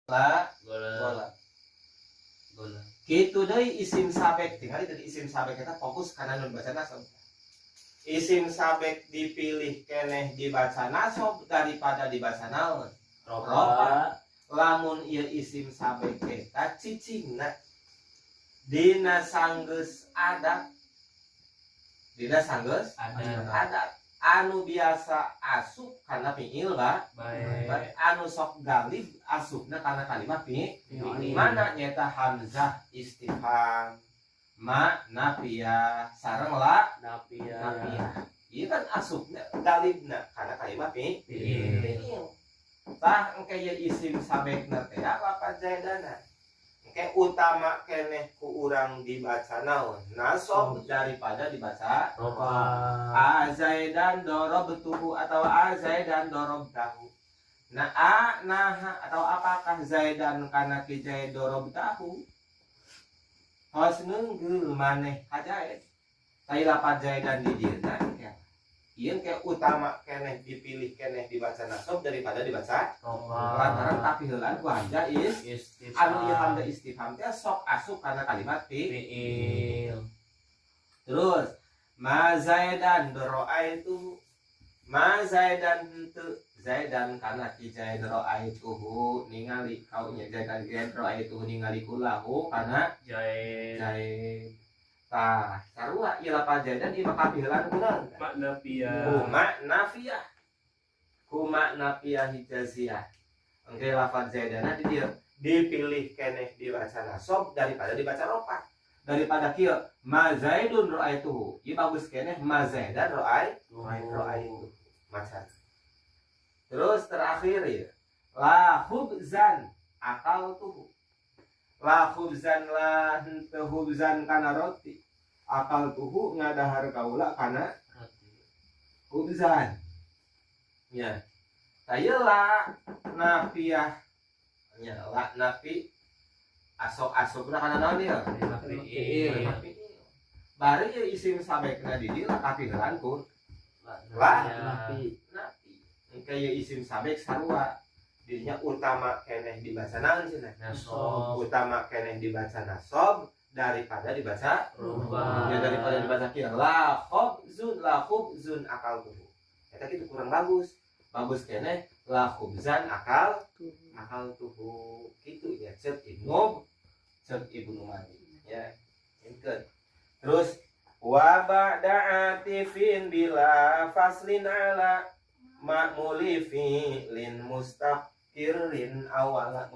gola. Kitu deui isim sabek tinggal dari isim sabek kita fokus karena nun baca nasab. Isim sabek dipilih keneh dibaca nasab daripada dibaca naon. Roba. Lamun ieu isim sabek eta cicingna dina sanggeus adat. Dina sanggeus adat. Anu biasa asup karena fiil baik. Anu sok galib asupna karena kalimat fiil. Mana nyata hamzah istifham, ma nafiyah, sareng la nafiyah. Ieu kan asupna galibna karena kalimat fiil. Tah engke ye isim sabekna teh lapan zaidana. Engke utama keneh ku urang dibaca naon? Nasab daripada dibaca roba. Azaidan darabtuhu atau azaidan darabtahu. Nah atau apakah zaidan kana ki zaid darabtahu? Haus neunggul maneh hajaid. Tai lapan zaidan di dieuna ya. Ieu ke utama keneh dipilih keneh dibaca nasab daripada dibaca roba. Lantaran tapi heulan ku hamzah istifham. Anu ieu hamzah istifham teh sok asup kana kalimat fiil. Terus ma zaidan ra'aitu ma zaidan henteu zaidan kana ki zaid ra'aituhu ningali kaunya zaidan ra'aituhu ningali kulahu kana zaid. Tah sarua ieu lapan zaidan ieu mah kapiheulan kunaon? Kuma nafiyah hijaziyah. Engke lapan zaidana di dieu dipilih keneh dibaca nasab daripada dibaca rofa. Daripada kieu ma zaidun ra'aituhu. Ieu bagus keneh ma zaidan ra'aituhu. Macan. Terus terakhir ya. La khubzan akaltuhu. La khubzan la henteu khubzan kana roti. Akaltuhu ngadahar kaula kana roti. Khubzan. Ya. Taya la nafiyah. Ya la nafi asok-asokna kana naon ieu? Fiil. Bari ieu isim sabekna di dieu kapiheulan ku nafi. Engke ieu isim sabek sarua. Dirinya utama keneh dibaca naon cenah? Nasab. Utama keneh dibaca nasab daripada dibaca roba. Ya daripada dibaca kieu la khubzun akaltuhu. Eta kitu kurang bagus. Bagus keneh la khubzan akaltuhu. Kitu nya ceuk Ibnu Malik ya. Engkeun. Terus wa ba'da atifin bila faslin ala ma'muli fi'lin mustaqirrin awala